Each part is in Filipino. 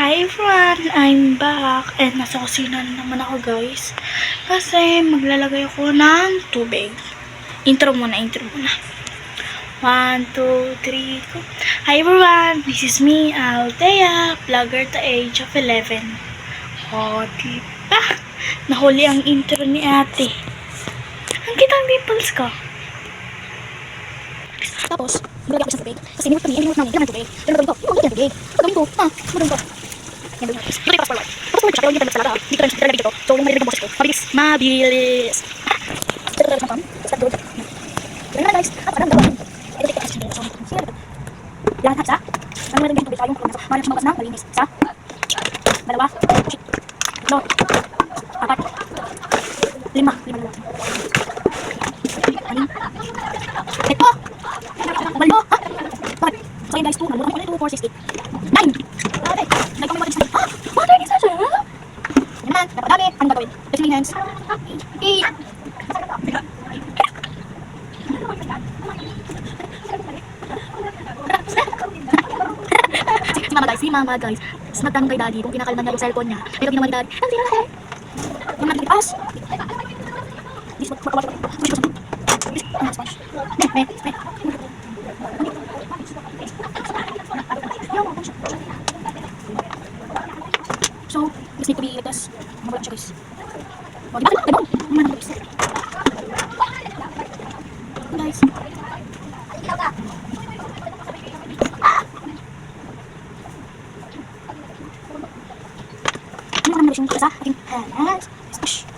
Hi everyone! I'm back and nasa kusina na naman ako guys kasi maglalagay ako ng tubig. Intro muna. 1, 2, 3, go! Hi everyone! This is me, Althea, vlogger to age of 11. O, diba? Nahuli ang intro ni ate. Ang kitang dimples ko. Tapos, maglalagay ako sa tubig. Kasi minute namin, ilang ng tubig. Ilang ko, yung tubig. Pagawin ko, magawin ko. Yan doon guys. Ito yung fast forward. Tapos forward siya, pero hindi tayo magsalala. Hindi ko lang dito. So, yung marinig ng boses ko. Mabilis. Ito talaga ng pam. Start good. Ganun na guys. At parang gawin. Ito dito kasi dito. So, yan, hapsa. Ang meron din tubig tayong kulong. Malang sumagas na, malinis. Isa. Dalawa. Tatlo. Apat. Lima na lang. Anim. Ito. Walo. Ha? Bakit? So yun guys, 2. Nalulang ko na 2, 4, 6, 8. 9. Okay. Nagkami water dispenser. Water dispenser? Yan man. Dapat dami. Anong gagawin? Let's clean hands. 8. Si mama guys. Tapos nagtanong kay daddy kung kinakalman niya yung cellphone niya. Pero ginawa ni daddy. Ang sila lahat. Yung nagtipas. This one. So, this need to be like this. Mawala siya guys. O, diba? Diba? Naman guys. Guys. Ano naman yung sa ating hands. Squish.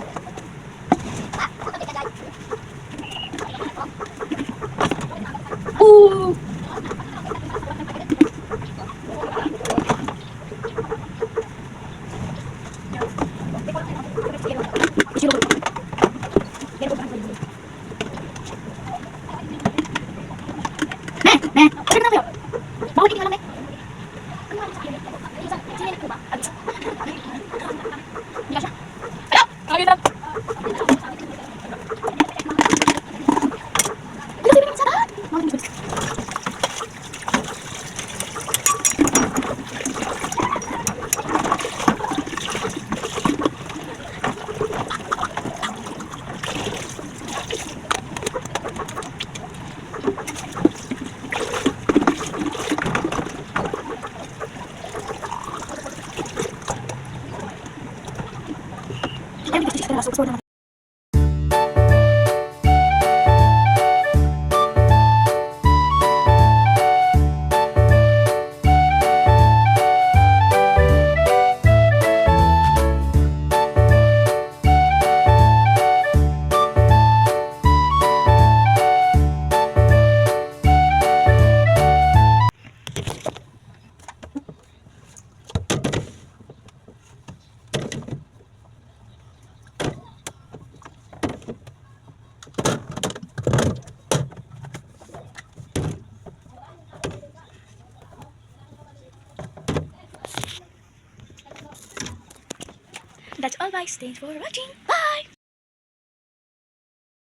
Ooh! So, that's all guys. Thanks for watching. Bye!